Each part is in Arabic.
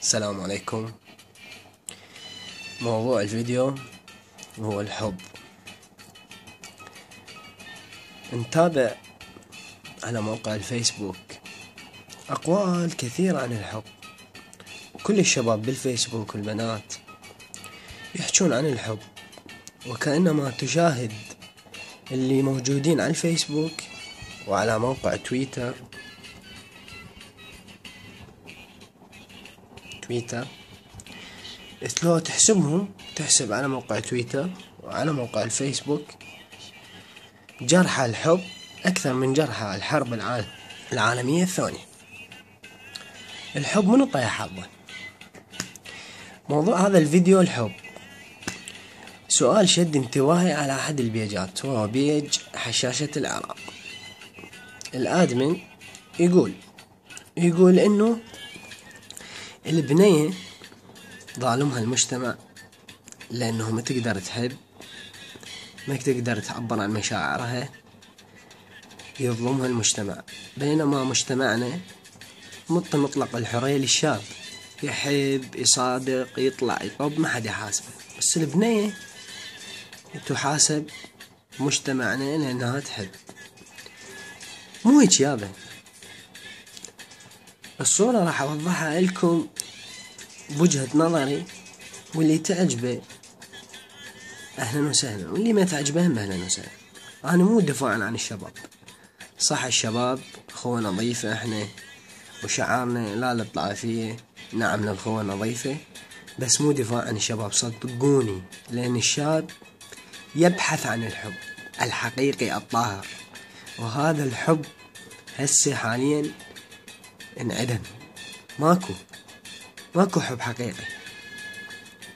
السلام عليكم. موضوع الفيديو هو الحب. نتابع على موقع الفيسبوك أقوال كثيرة عن الحب، وكل الشباب بالفيسبوك والبنات يحجون عن الحب، وكأنما تشاهد اللي موجودين على الفيسبوك وعلى موقع تويتر لو تحسب على موقع تويتر وعلى موقع الفيسبوك جرح الحب أكثر من جرح الحرب العالمية الثانية. الحب منو طيح حظه؟ موضوع هذا الفيديو الحب. سؤال شد انتباهي على أحد البيجات، وهو بيج حشاشة العراق. الآدمن يقول إنه البنية ظالمها المجتمع، لأنه ما تقدر تحب، ما تقدر تعبر عن مشاعرها، يظلمها المجتمع. بينما مجتمعنا مطي مطلق الحرية للشاب، يحب، يصادق، يطلع، يطب، ما حد يحاسبه. بس البنية تحاسب مجتمعنا لأنها تحب. مو هيك يابا. الصورة راح أوضحها لكم بوجهة نظري، واللي تعجبه أهلا وسهلا، واللي ما تعجبه أهلا وسهلا. أنا مو دفاعا عن الشباب، صح الشباب أخوة نظيفة احنا، وشعارنا لا للطائفية، نعم للأخوة نظيفة، بس مو دفاع عن الشباب صدقوني، لأن الشاب يبحث عن الحب الحقيقي الطاهر، وهذا الحب هسه حاليا انعدم. ماكو حب حقيقي،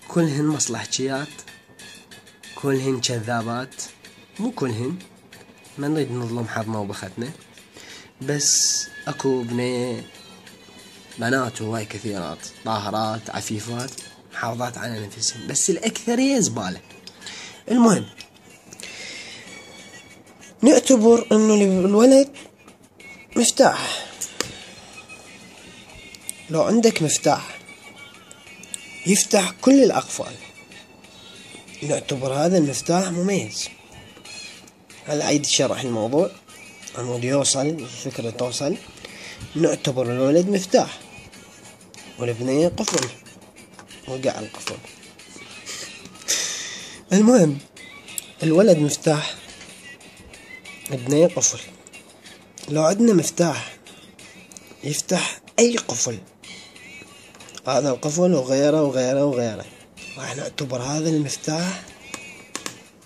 كلهن مصلحجيات، كلهن كذابات. مو كلهن، ما نريد نظلم حظنا وبختنا، بس اكو بنات هواي كثيرات طاهرات عفيفات محافظات على نفسهم، بس الأكثرية زبالة. المهم، نعتبر انه الولد مفتاح. لو عندك مفتاح يفتح كل الأقفال، نعتبر هذا المفتاح مميز. هلا عيد شرح الموضوع عمود يوصل الفكرة توصل. نعتبر الولد مفتاح والبنية قفل، وقع القفل. المهم، الولد مفتاح، البنية قفل. لو عندنا مفتاح يفتح أي قفل، هذا القفل وغيره، راح نعتبر هذا المفتاح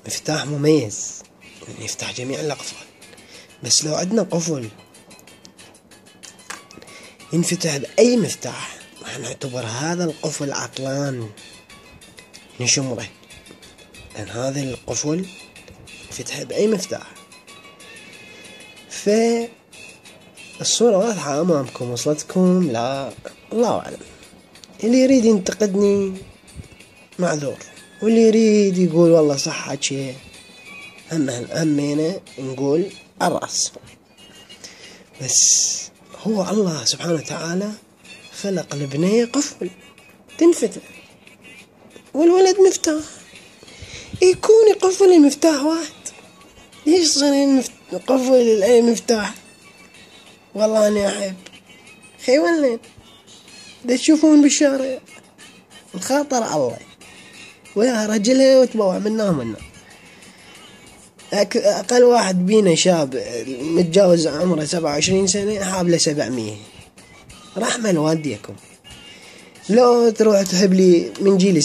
مفتاح مميز، يعني يفتح جميع الأقفال. بس لو عندنا قفل ينفتح بأي مفتاح، راح نعتبر هذا القفل عطلان، نشمره، لأن هذا القفل ينفتح بأي مفتاح. فالصورة واضحة أمامكم، وصلتكم؟ لا، الله أعلم. اللي يريد ينتقدني معذور، واللي يريد يقول والله صح حكي، همينا نقول الرأس. بس هو الله سبحانه وتعالى خلق البنية قفل تنفتح، والولد مفتاح. يكون يقفل المفتاح واحد، ليش صار قفل اي مفتاح؟ والله اني احب خيولين دا تشوفون بالشارع الخاطر الله، ويا رجلها وتبوع منه. أقل واحد بينا شاب متجاوز عمره 27 سنة حابله 700. رحمة لوالديكم. لو تروح تحب لي من جيل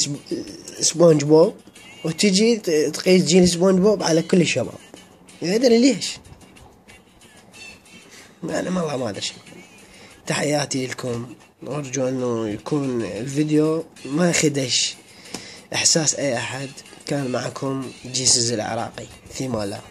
سبونج بوب، وتجي تقيس جيل سبونج بوب على كل الشباب، يدري ليش؟ أنا والله ما أدري. تحياتي لكم، وأرجو أنه يكون الفيديو ما خدش إحساس أي أحد. كان معكم جيسز العراقي، في ماله.